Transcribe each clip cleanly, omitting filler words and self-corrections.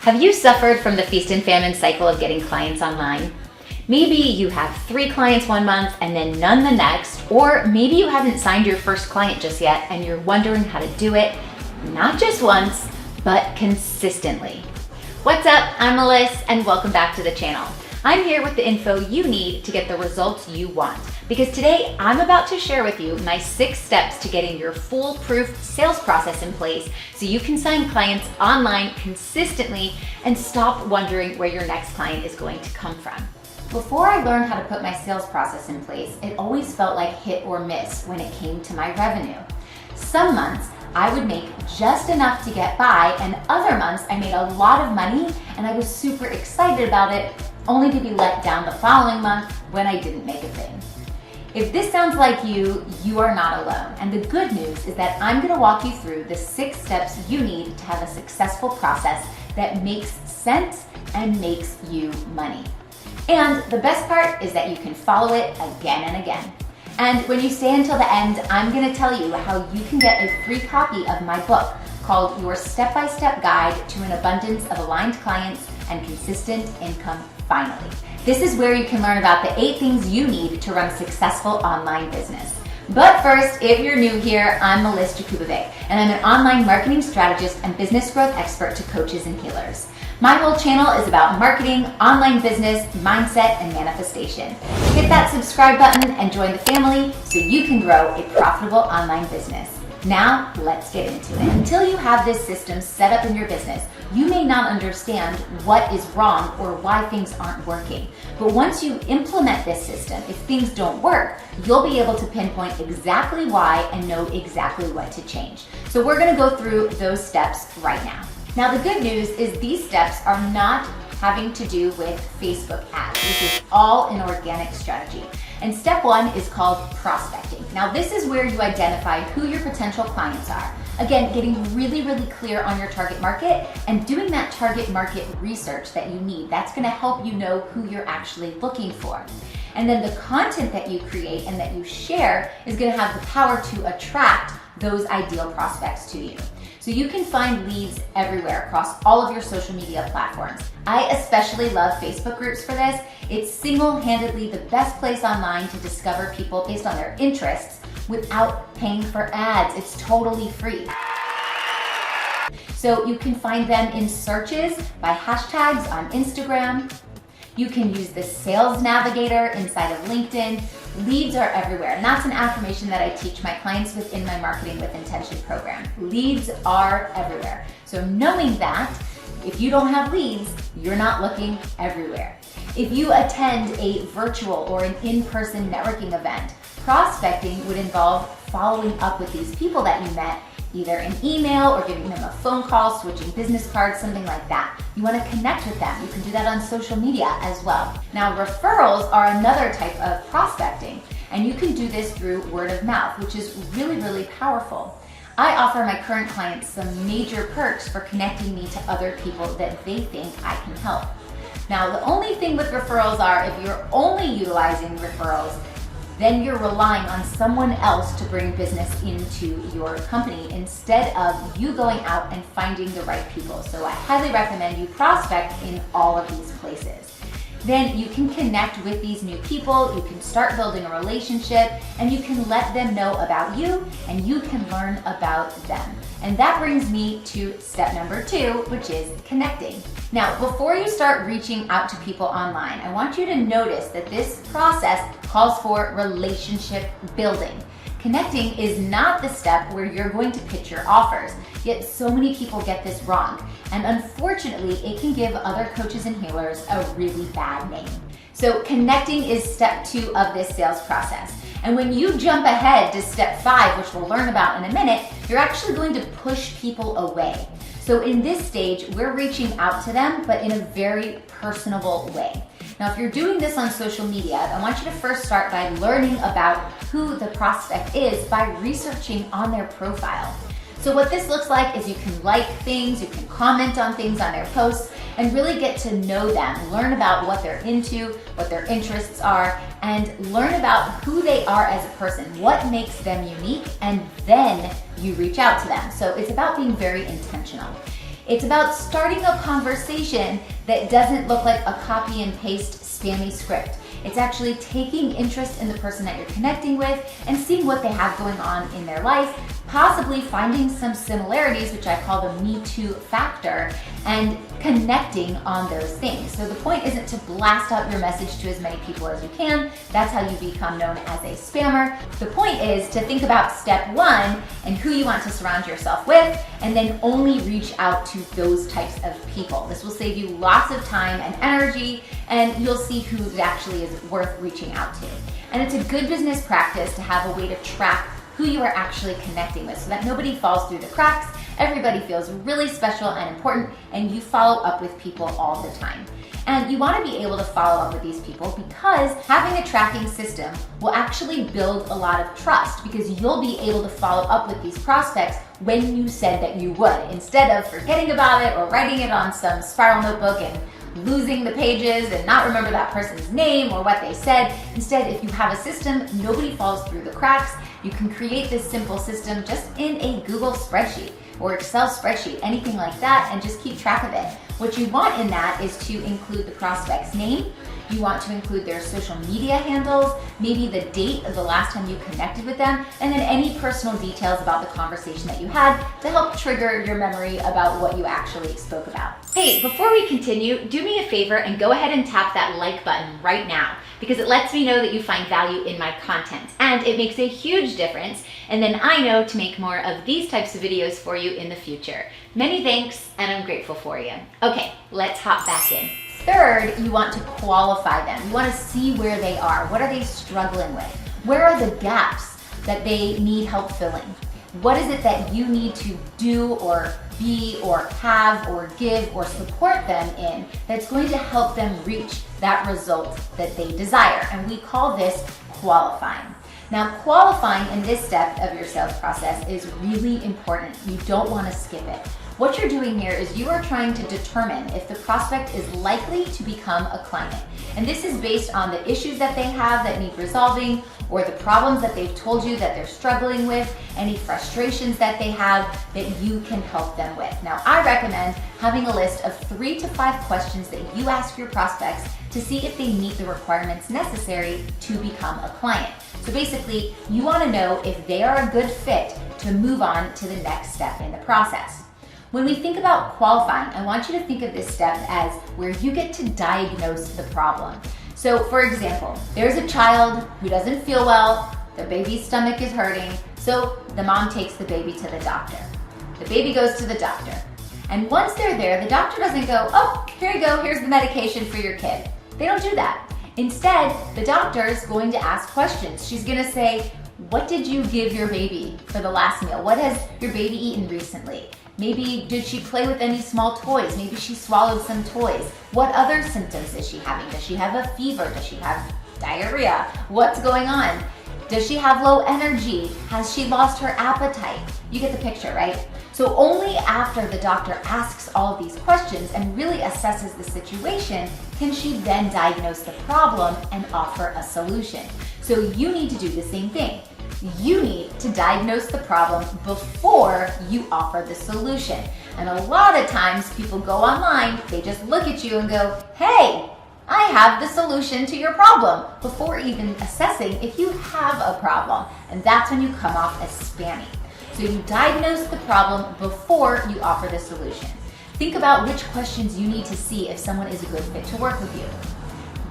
Have you suffered from the feast and famine cycle of getting clients online? Maybe you have 3 clients one month and then none the next, or maybe you haven't signed your first client just yet and you're wondering how to do it, not just once, but consistently. What's up? I'm Meliss and welcome back to the channel. I'm here with the info you need to get the results you want, because today I'm about to share with you my 6 steps to getting your foolproof sales process in place so you can sign clients online consistently and stop wondering where your next client is going to come from. Before I learned how to put my sales process in place, it always felt like hit or miss when it came to my revenue. Some months I would make just enough to get by, and other months I made a lot of money and I was super excited about it, only to be let down the following month when I didn't make a thing. If this sounds like you, you are not alone. And the good news is that I'm gonna walk you through the 6 steps you need to have a successful process that makes sense and makes you money. And the best part is that you can follow it again and again. And when you stay until the end, I'm gonna tell you how you can get a free copy of my book called Your Step-by-Step Guide to an Abundance of Aligned Clients and Consistent Income Finally. This is where you can learn about the 8 things you need to run a successful online business. But first, if you're new here, I'm Meliss 𝐥𝐢𝐤𝐞, and I'm an online marketing strategist and business growth expert to coaches and healers. My whole channel is about marketing, online business, mindset, and manifestation. Hit that subscribe button and join the family so you can grow a profitable online business. Now, let's get into it. Until you have this system set up in your business, you may not understand what is wrong or why things aren't working. But once you implement this system, if things don't work, you'll be able to pinpoint exactly why and know exactly what to change. So we're gonna go through those steps right now. Now, the good news is these steps are not having to do with Facebook ads. This is all an organic strategy. And step 1 is called prospecting. Now, this is where you identify who your potential clients are. Again, getting really clear on your target market and doing that target market research that you need. That's gonna help you know who you're actually looking for. And then the content that you create and that you share is gonna have the power to attract those ideal prospects to you. So you can find leads everywhere across all of your social media platforms. I especially love Facebook groups for this. It's single-handedly the best place online to discover people based on their interests without paying for ads. It's totally free. So you can find them in searches by hashtags on Instagram. You can use the Sales Navigator inside of LinkedIn. Leads are everywhere, and that's an affirmation that I teach my clients within my Marketing with Intention program. Leads are everywhere. So knowing that, if you don't have leads, you're not looking everywhere. If you attend a virtual or an in-person networking event, prospecting would involve following up with these people that you met, either an email or giving them a phone call, switching business cards, something like that. You want to connect with them. You can do that on social media as well. Now, referrals are another type of prospecting, and you can do this through word of mouth, which is really powerful. I offer my current clients some major perks for connecting me to other people that they think I can help. Now, the only thing with referrals are if you're only utilizing referrals, then you're relying on someone else to bring business into your company instead of you going out and finding the right people. So I highly recommend you prospect in all of these places. Then you can connect with these new people, you can start building a relationship, and you can let them know about you, and you can learn about them. And that brings me to step number 2, which is connecting. Now, before you start reaching out to people online, I want you to notice that this process calls for relationship building. Connecting is not the step where you're going to pitch your offers, yet so many people get this wrong. And unfortunately, it can give other coaches and healers a really bad name. So connecting is step 2 of this sales process. And when you jump ahead to step 5, which we'll learn about in a minute, you're actually going to push people away. So in this stage, we're reaching out to them, but in a very personable way. Now, if you're doing this on social media, I want you to first start by learning about who the prospect is by researching on their profile. So what this looks like is you can like things, you can comment on things on their posts, and really get to know them, learn about what they're into, what their interests are, and learn about who they are as a person, what makes them unique, and then you reach out to them. So it's about being very intentional. It's about starting a conversation that doesn't look like a copy and paste spammy script. It's actually taking interest in the person that you're connecting with and seeing what they have going on in their life, possibly finding some similarities, which I call the Me Too factor, and connecting on those things. So the point isn't to blast out your message to as many people as you can. That's how you become known as a spammer. The point is to think about step one and who you want to surround yourself with, and then only reach out to those types of people. This will save you lots of time and energy, and you'll see who actually is worth reaching out to. And it's a good business practice to have a way to track who you are actually connecting with so that nobody falls through the cracks, everybody feels really special and important, and you follow up with people all the time. And you want to be able to follow up with these people because having a tracking system will actually build a lot of trust, because you'll be able to follow up with these prospects when you said that you would, instead of forgetting about it or writing it on some spiral notebook and losing the pages and not remember that person's name or what they said. Instead, if you have a system, nobody falls through the cracks. You can create this simple system just in a Google spreadsheet or Excel spreadsheet, anything like that, and just keep track of it. What you want in that is to include the prospect's name. You want to include their social media handles, maybe the date of the last time you connected with them, and then any personal details about the conversation that you had to help trigger your memory about what you actually spoke about. Hey, before we continue, do me a favor and go ahead and tap that like button right now, because it lets me know that you find value in my content, and it makes a huge difference, and then I know to make more of these types of videos for you in the future. Many thanks, and I'm grateful for you. Okay, let's hop back in. Third, you want to qualify them. You want to see where they are. What are they struggling with? Where are the gaps that they need help filling? What is it that you need to do or be or have or give or support them in that's going to help them reach that result that they desire? And we call this qualifying. Now, qualifying in this step of your sales process is really important. You don't want to skip it. What you're doing here is you are trying to determine if the prospect is likely to become a client. And this is based on the issues that they have that need resolving, or the problems that they've told you that they're struggling with, any frustrations that they have that you can help them with. Now, I recommend having a list of 3 to 5 questions that you ask your prospects to see if they meet the requirements necessary to become a client. So basically, you want to know if they are a good fit to move on to the next step in the process. When we think about qualifying, I want you to think of this step as where you get to diagnose the problem. So for example, there's a child who doesn't feel well, the baby's stomach is hurting, so the mom takes the baby to the doctor. The baby goes to the doctor. And once they're there, the doctor doesn't go, oh, here you go, here's the medication for your kid. They don't do that. Instead, the doctor's going to ask questions. She's gonna say, what did you give your baby for the last meal? What has your baby eaten recently? Maybe did she play with any small toys? Maybe she swallowed some toys. What other symptoms is she having? Does she have a fever? Does she have diarrhea? What's going on? Does she have low energy? Has she lost her appetite? You get the picture, right? So only after the doctor asks all of these questions and really assesses the situation can she then diagnose the problem and offer a solution. So you need to do the same thing. You need to diagnose the problem before you offer the solution. And a lot of times people go online, they just look at you and go, hey, I have the solution to your problem, before even assessing if you have a problem. And that's when you come off as spammy. So you diagnose the problem before you offer the solution. Think about which questions you need to see if someone is a good fit to work with you.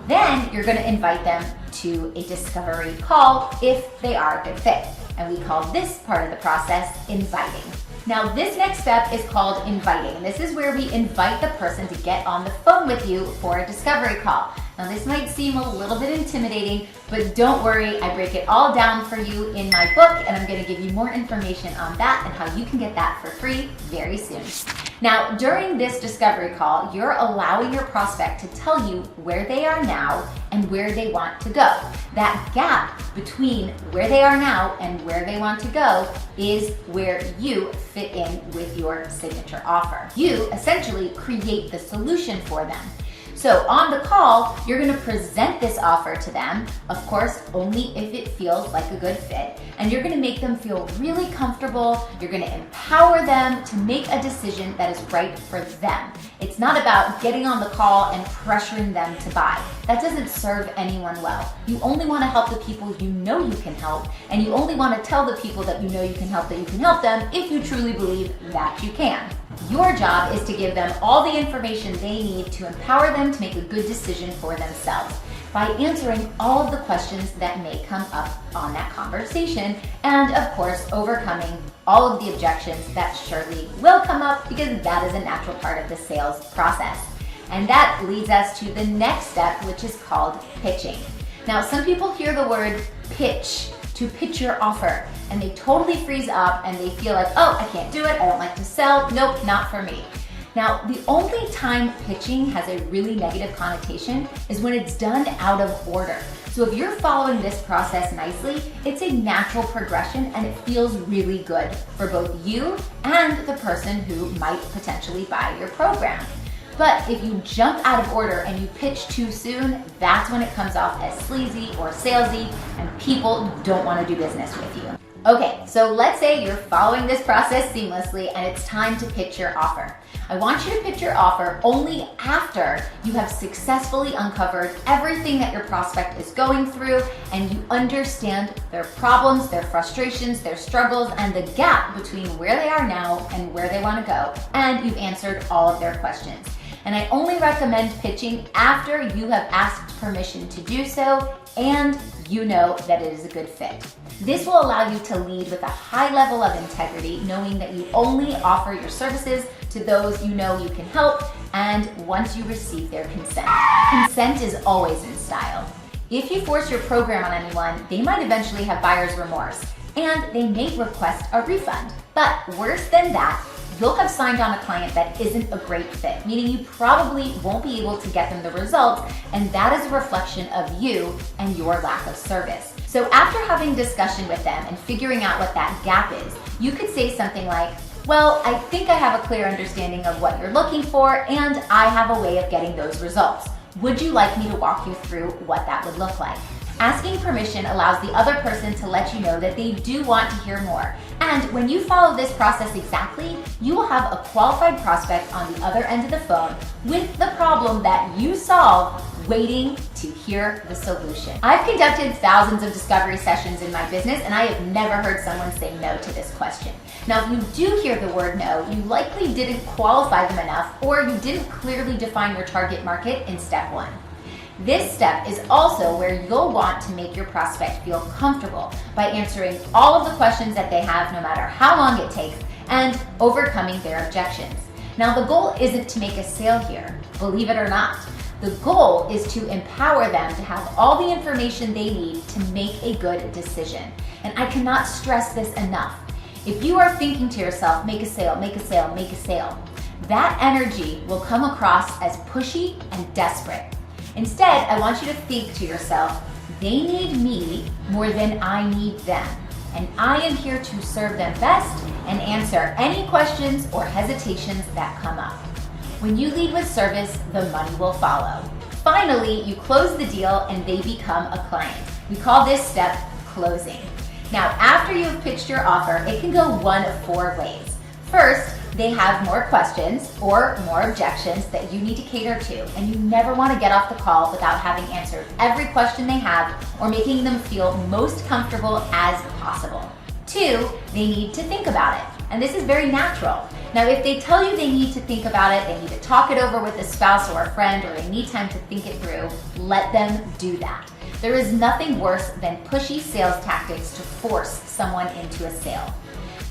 Then you're going to invite them to a discovery call if they are a good fit. And we call this part of the process inviting. Now this next step is called inviting. This is where we invite the person to get on the phone with you for a discovery call. Now this might seem a little bit intimidating, but don't worry, I break it all down for you in my book, and I'm going to give you more information on that and how you can get that for free very soon. Now, during this discovery call, you're allowing your prospect to tell you where they are now and where they want to go. That gap between where they are now and where they want to go is where you fit in with your signature offer. You essentially create the solution for them. So on the call, you're gonna present this offer to them, of course, only if it feels like a good fit, and you're gonna make them feel really comfortable. You're gonna empower them to make a decision that is right for them. It's not about getting on the call and pressuring them to buy. That doesn't serve anyone well. You only wanna help the people you know you can help, and you only wanna tell the people that you know you can help that you can help them if you truly believe that you can. Your job is to give them all the information they need to empower them to make a good decision for themselves by answering all of the questions that may come up on that conversation, and of course, overcoming all of the objections that surely will come up, because that is a natural part of the sales process. And that leads us to the next step, which is called pitching. Now, some people hear the word pitch, to pitch your offer, and they totally freeze up and they feel like, oh, I can't do it, I don't like to sell, nope, not for me. Now, the only time pitching has a really negative connotation is when it's done out of order. So if you're following this process nicely, it's a natural progression and it feels really good for both you and the person who might potentially buy your program. But if you jump out of order and you pitch too soon, that's when it comes off as sleazy or salesy, and people don't want to do business with you. Okay, so let's say you're following this process seamlessly and it's time to pitch your offer. I want you to pitch your offer only after you have successfully uncovered everything that your prospect is going through and you understand their problems, their frustrations, their struggles, and the gap between where they are now and where they want to go, and you've answered all of their questions. And I only recommend pitching after you have asked permission to do so and you know that it is a good fit. This will allow you to lead with a high level of integrity, knowing that you only offer your services to those you know you can help, and once you receive their consent. Consent is always in style. If you force your program on anyone, they might eventually have buyer's remorse, and they may request a refund. But worse than that, you'll have signed on a client that isn't a great fit, meaning you probably won't be able to get them the results, and that is a reflection of you and your lack of service. So after having discussion with them and figuring out what that gap is, you could say something like, well, I think I have a clear understanding of what you're looking for, and I have a way of getting those results. Would you like me to walk you through what that would look like? Asking permission allows the other person to let you know that they do want to hear more. And when you follow this process exactly, you will have a qualified prospect on the other end of the phone with the problem that you solve, waiting to hear the solution. I've conducted thousands of discovery sessions in my business, and I have never heard someone say no to this question. Now, if you do hear the word no, you likely didn't qualify them enough, or you didn't clearly define your target market in step 1. This step is also where you'll want to make your prospect feel comfortable by answering all of the questions that they have, no matter how long it takes, and overcoming their objections. Now, the goal isn't to make a sale here, believe it or not. The goal is to empower them to have all the information they need to make a good decision. And I cannot stress this enough. If you are thinking to yourself, make a sale, make a sale, make a sale, that energy will come across as pushy and desperate. Instead, I want you to think to yourself, they need me more than I need them, and I am here to serve them best and answer any questions or hesitations that come up. When you lead with service, the money will follow. Finally, you close the deal and they become a client. We call this step closing. Now, after you've pitched your offer, it can go one of 4 ways. First, they have more questions or more objections that you need to cater to, and you never want to get off the call without having answered every question they have or making them feel most comfortable as possible. 2, they need to think about it, and this is very natural. Now, if they tell you they need to think about it, they need to talk it over with a spouse or a friend, or they need time to think it through, let them do that. There is nothing worse than pushy sales tactics to force someone into a sale.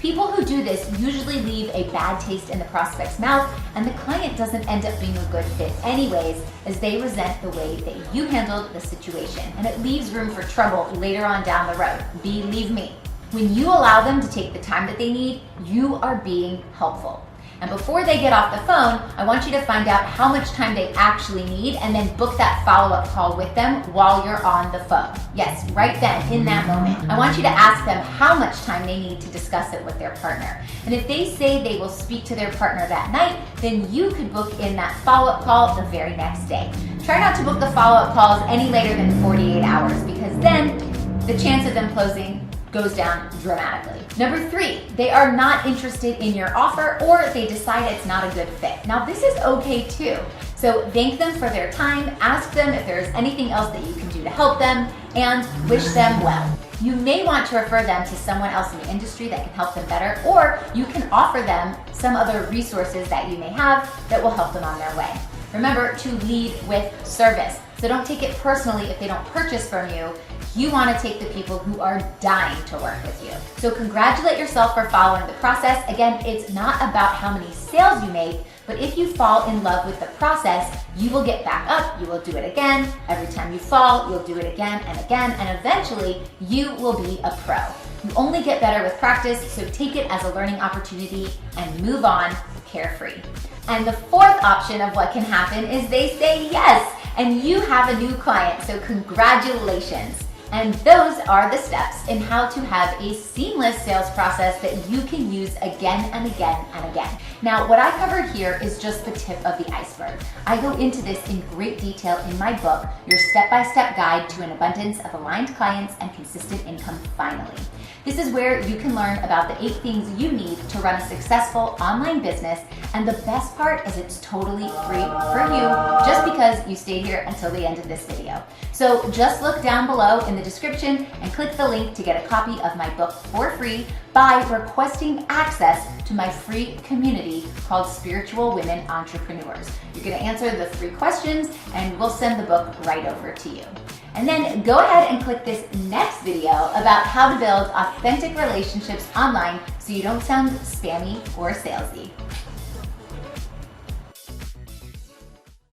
People who do this usually leave a bad taste in the prospect's mouth, and the client doesn't end up being a good fit anyways, as they resent the way that you handled the situation, and it leaves room for trouble later on down the road. Believe me. When you allow them to take the time that they need, you are being helpful. And before they get off the phone, I want you to find out how much time they actually need and then book that follow-up call with them while you're on the phone. Yes, right then, in that moment. I want you to ask them how much time they need to discuss it with their partner. And if they say they will speak to their partner that night, then you could book in that follow-up call the very next day. Try not to book the follow-up calls any later than 48 hours because then the chance of them closing goes down dramatically. Number 3, they are not interested in your offer or they decide it's not a good fit. Now this is okay too. So thank them for their time, ask them if there's anything else that you can do to help them, and wish them well. You may want to refer them to someone else in the industry that can help them better, or you can offer them some other resources that you may have that will help them on their way. Remember to lead with service. So don't take it personally if they don't purchase from you. You want to take the people who are dying to work with you. So congratulate yourself for following the process. Again, it's not about how many sales you make, but if you fall in love with the process, you will get back up, you will do it again. Every time you fall, you'll do it again and again, and eventually you will be a pro. You only get better with practice, so take it as a learning opportunity and move on carefree. And the 4th option of what can happen is they say yes, and you have a new client, so congratulations. And those are the steps in how to have a seamless sales process that you can use again and again and again. Now, what I covered here is just the tip of the iceberg. I go into this in great detail in my book, Your Step-by-Step Guide to an Abundance of Aligned Clients and Consistent Income Finally. This is where you can learn about the 8 things you need to run a successful online business, and the best part is it's totally free for you just because you stayed here until the end of this video. So just look down below in the description and click the link to get a copy of my book for free by requesting access to my free community called Spiritual Women Entrepreneurs. You're going to answer the 3 questions and we'll send the book right over to you. And then go ahead and click this next video about how to build authentic relationships online so you don't sound spammy or salesy.